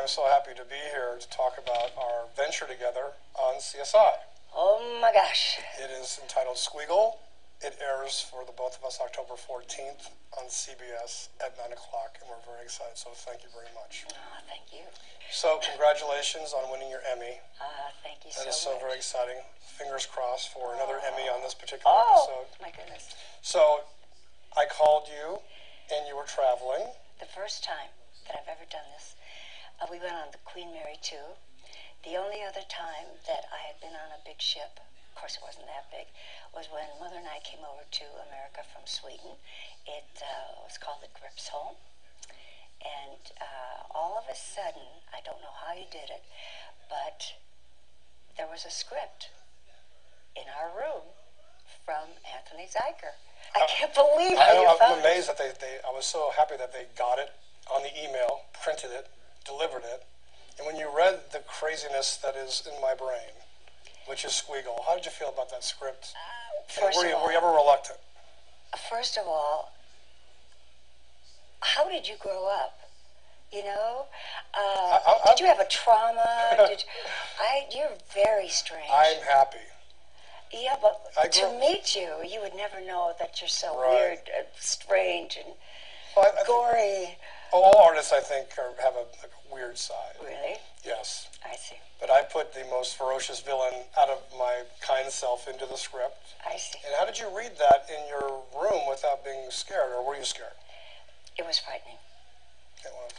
I'm so happy to be here to talk about our venture together on CSI. Oh my gosh. It is entitled Squeagle. It airs for the both of us October 14th on CBS at 9 o'clock, and we're very excited, so thank you very much. Oh, thank you. So congratulations on winning your Emmy. Thank you so much. That is so very exciting. Fingers crossed for another Emmy on this particular episode. Oh, my goodness. So I called you, and you were traveling. The first time that I've ever done this, we went on the Queen Mary 2. The only other time that I had been on a big ship, of course it wasn't that big, was when Mother and I came over to America from Sweden. It was called the Gripsholm. And all of a sudden, I don't know how you did it, but there was a script in our room from Anthony Zuiker. I can't believe how you found I'm amazed that I was so happy that they got it on the email, printed it, delivered it. And when you read the craziness that is in my brain, which is Squeagle, how did you feel about that script? Were you ever reluctant? First of all, how did you grow up? You know? Did you have a trauma? You're very strange. I'm happy. Yeah, but to meet you, you would never know that you're so weird and strange and gory. All artists, I think, have a weird side. Really? Yes. I see. But I put the most ferocious villain out of my kind self into the script. I see. And how did you read that in your room without being scared, or were you scared? It was frightening. It was.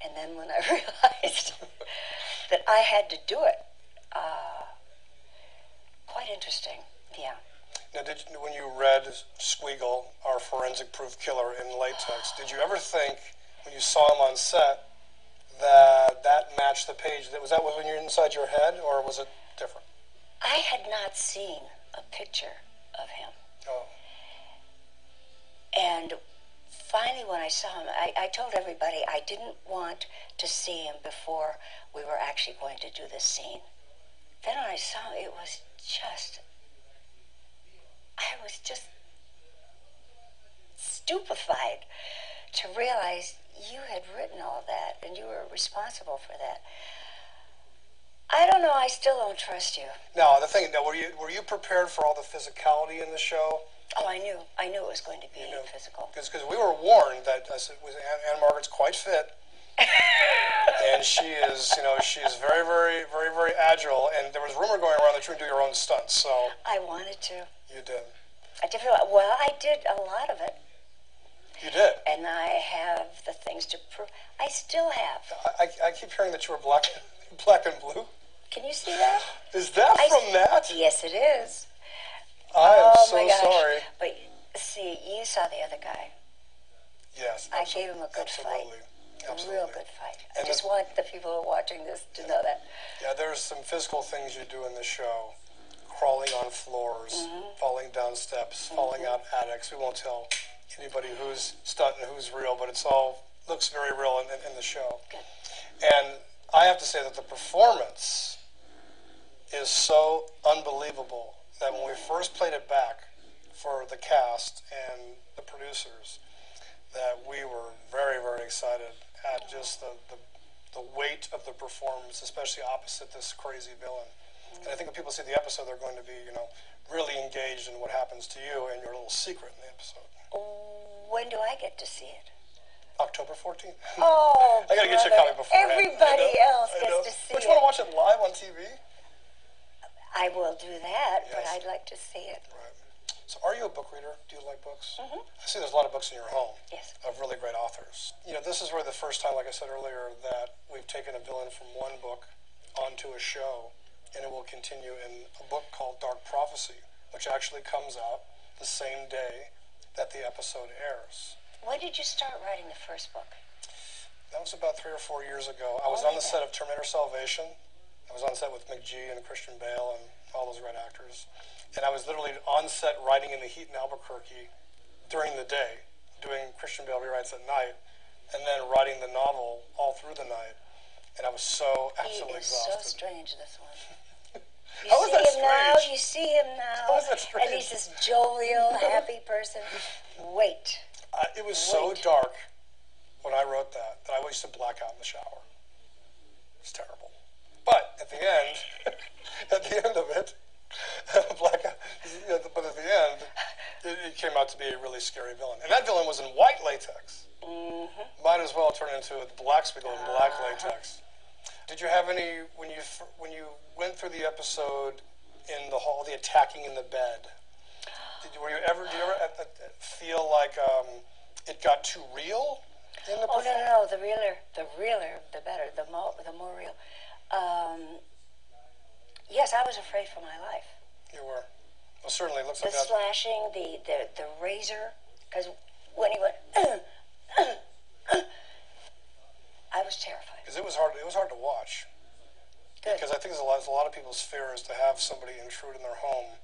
And then when I realized that I had to do it, quite interesting, yeah. Now, when you read Squeagle, our forensic proof killer in latex, did you ever think, when you saw him on set, that matched the page? Was that when you're inside your head, or was it different? I had not seen a picture of him. Oh. And finally, when I saw him, I told everybody I didn't want to see him before we were actually going to do this scene. Then when I saw him, I was just stupefied to realize you had written all that and you were responsible for that. I don't know, I still don't trust you. No, were you prepared for all the physicality in the show? Oh, I knew it was going to be physical. Because we were warned that Ann-Margret's quite fit. And she is very, very, very, very agile. And there was rumor going around that you would do your own stunts. So I wanted to. You did. I did. Well, I did a lot of it. You did. And I have the things to prove. I still have. I keep hearing that you were black and blue. Can you see that? Is that from that? Yes, it is. I am so sorry. But see, you saw the other guy. Yes. I gave him a good fight. Absolutely. A real good fight. I just want the people who are watching this to know that. Yeah, there's some physical things you do in the show. Crawling on floors, falling down steps, falling out attics. We won't tell anybody who's stunt and who's real, but it's all looks very real in the show. Good. And I have to say that the performance is so unbelievable that when we first played it back for the cast and the producers, that we were very, very excited at just the weight of the performance, especially opposite this crazy villain. And I think when people see the episode, they're going to be, really engaged in what happens to you and your little secret in the episode. When do I get to see it? October 14th. Oh, I gotta get you a copy before. Everybody else gets to see it. Don't you want to watch it live on TV? I will do that, yes. But I'd like to see it. Right. So are you a book reader? Do you like books? Mm-hmm. I see there's a lot of books in your home. Yes. Of really great authors. This is really the first time, like I said earlier, that we've taken a villain from one book onto a show, and it will continue in a book called Dark Prophecy, which actually comes out the same day that the episode airs. When did you start writing the first book? That was about 3 or 4 years ago. I was on the set of Terminator Salvation. I was on set with McGee and Christian Bale and all those great actors. And I was literally on set writing in the heat in Albuquerque during the day, doing Christian Bale rewrites at night, and then writing the novel all through the night. And I was so absolutely exhausted. He is so strange, this one. How is that strange? You see him now. How is that strange? And he's this jovial, happy person. Wait. It was so dark when I wrote that I used to black out in the shower. It's terrible. But at the end, at the end of it, but at the end, it came out to be a really scary villain. And that villain was in white latex. Mm-hmm. Might as well turn into a black Spiegel in black latex. Did you have any, when you went through the episode in the hall, the attacking in the bed, did you ever feel like it got too real in the performance? No, the realer, the better, the more real. Yes, I was afraid for my life. You were. Well, certainly it looks The like that. slashing, the razor, because when he went, I was terrified. Because it was hard to watch. Good. Because I think there's a lot of people's fear is to have somebody intrude in their home,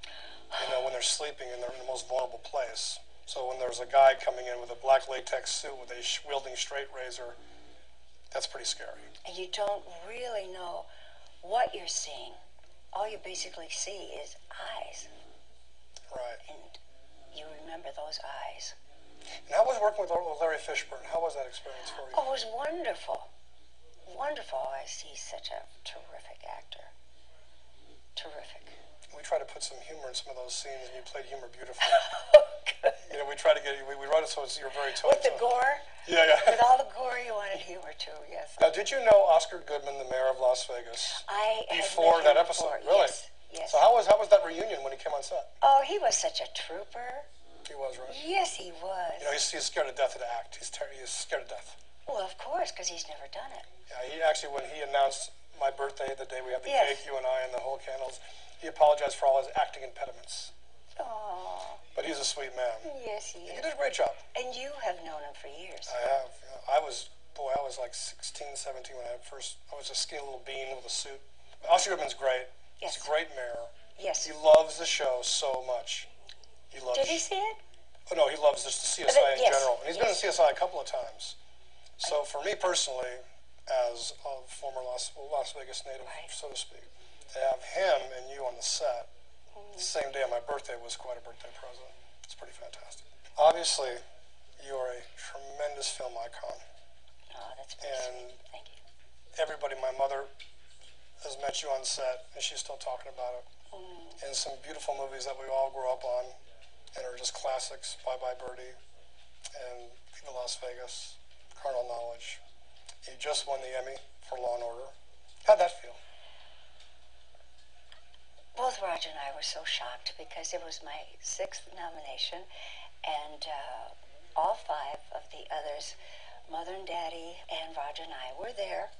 when they're sleeping and they're in the most vulnerable place. So when there's a guy coming in with a black latex suit with a wielding straight razor, that's pretty scary. And you don't really know what you're seeing. All you basically see is eyes. Right. And you remember those eyes. And how was working with Larry Fishburne? How was that experience for you? Oh, it was wonderful. Wonderful. He's such a terrific actor. Terrific. We try to put some humor in some of those scenes, and you played humor beautifully. Oh, good. We try to get we wrote it so you're very toe-to-toe. With the gore? Yeah. With all the gore, you wanted humor too, yes. Now, did you know Oscar Goodman, the mayor of Las Vegas, I had before met him that episode? before. Really? Yes. So how was that reunion when he came on set? Oh, he was such a trooper. He was, right? Yes, he was. He's scared to death to act. He's scared to death. Well, of course, because he's never done it. Yeah, he actually, when he announced my birthday, the day we had the Yes. cake, you and I, and the whole candles, he apologized for all his acting impediments. Oh. But he's a sweet man. Yes, he He is. did a great job. And you have known him for years. I have. I was like 16, 17 when I was a skinny little bean with a suit. Oscar Goodman's great. Yes. He's a great mayor. Yes. He loves the show so much. Did he see it? Oh, no, he loves just the CSI in Yes. general. And he's been in CSI a couple of times. So for me personally, as a former Las Vegas native, Right. so to speak, to have him and you on the set the same day on my birthday was quite a birthday present. It's pretty fantastic. Obviously, you are a tremendous film icon. Oh, that's very And sweet. Thank you. everybody, my mother has met you on set, and she's still talking about it. And some beautiful movies that we all grew up on and are just classics, Bye Bye Birdie and Viva Las Vegas, Carnal Knowledge. You just won the Emmy for Law and Order. How'd that feel? Both Roger and I were so shocked because it was my 6th nomination, and all 5 of the others, Mother and Daddy and Roger and I, were there.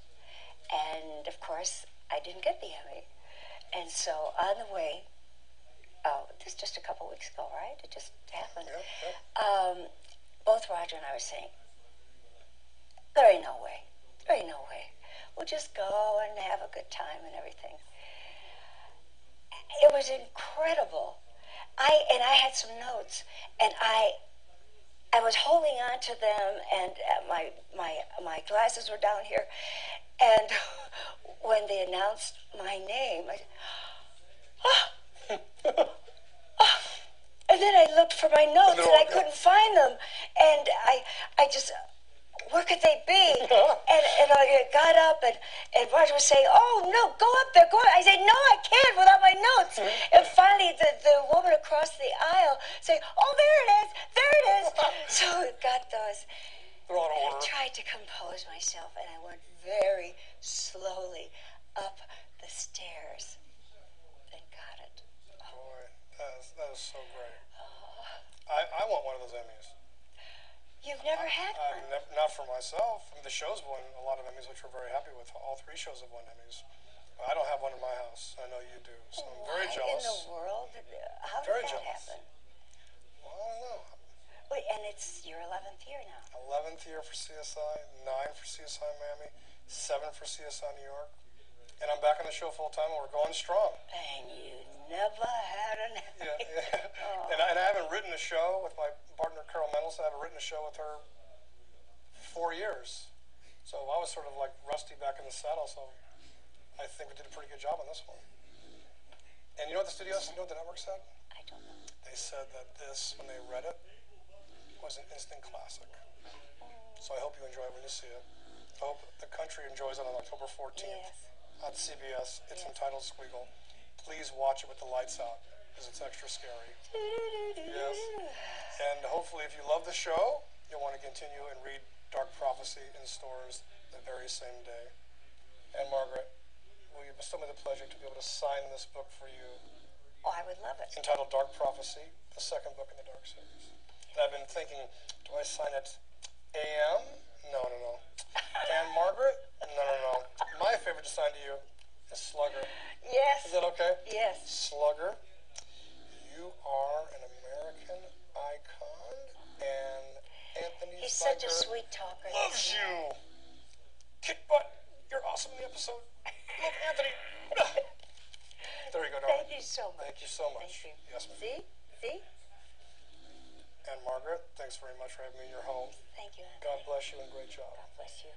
And of course, I didn't get the Emmy. And so on the way, this just a couple weeks ago, right? It just happened. Yeah. Both Roger and I were saying, there ain't no way. There ain't no way. We'll just go and have a good time and everything. It was incredible. I had some notes, and I was holding on to them, and my glasses were down here, and when they announced my name, I said, and then I looked for my notes, and I couldn't find them, and I just, where could they be? And I got up, and Roger was saying, oh, no, go up there, go up. I said, no, I can't without my notes. And finally, the woman across the aisle saying, oh, there it is, there it is. So I got those. They're all in And I order. tried to compose myself, and I went very slowly up the stairs and got it. Boy, that is so great. I want one of those Emmys. You've never had one? Not for myself. I mean, the show's won a lot of Emmys, which we're very happy with. All 3 shows have won Emmys. But I don't have one in my house. I know you do, so I'm very jealous. What in the world? How did Very that jealous. happen? Well, I don't know. Wait, and it's your 11th year now. 11th year for CSI, 9 for CSI Miami, 7 for CSI New York. And I'm back on the show full time, and we're going strong. And you never had an Emmy. Yeah. Oh. And I haven't written a show with my partner, Carol Mendelsohn. I haven't written a show with her for 4 years. So I was sort of like rusty back in the saddle, so I think we did a pretty good job on this one. And you know what the studios, you know what the network said? I don't know. They said that this, when they read it, was an instant classic. So I hope you enjoy it when you see it. I hope the country enjoys it on October 14th Yes. on CBS. It's Yes. entitled Squeagle. Please watch it with the lights out because it's extra scary. Yes. And hopefully, if you love the show, you'll want to continue and read Dark Prophecy in stores the very same day. Ann-Margret, will you bestow me the pleasure to be able to sign this book for you? Oh, I would love it. Entitled Dark Prophecy, the second book in the Dark series. And I've been thinking, do I sign it A.M.? No. Ann-Margret? No. My favorite to sign to you is Slugger. Yes. Is that okay? Yes. Slugger, you are an American icon, and Anthony He's Zuiker such a sweet talker. loves you. Kick butt. You're awesome in the episode. Love Anthony. There you go, darling. Thank you so much. Thank you so much. Thank you. Yes, ma'am. See? Ann-Margret, thanks very much for having me in your home. Thank you, Anthony. God bless you and great job. God bless you.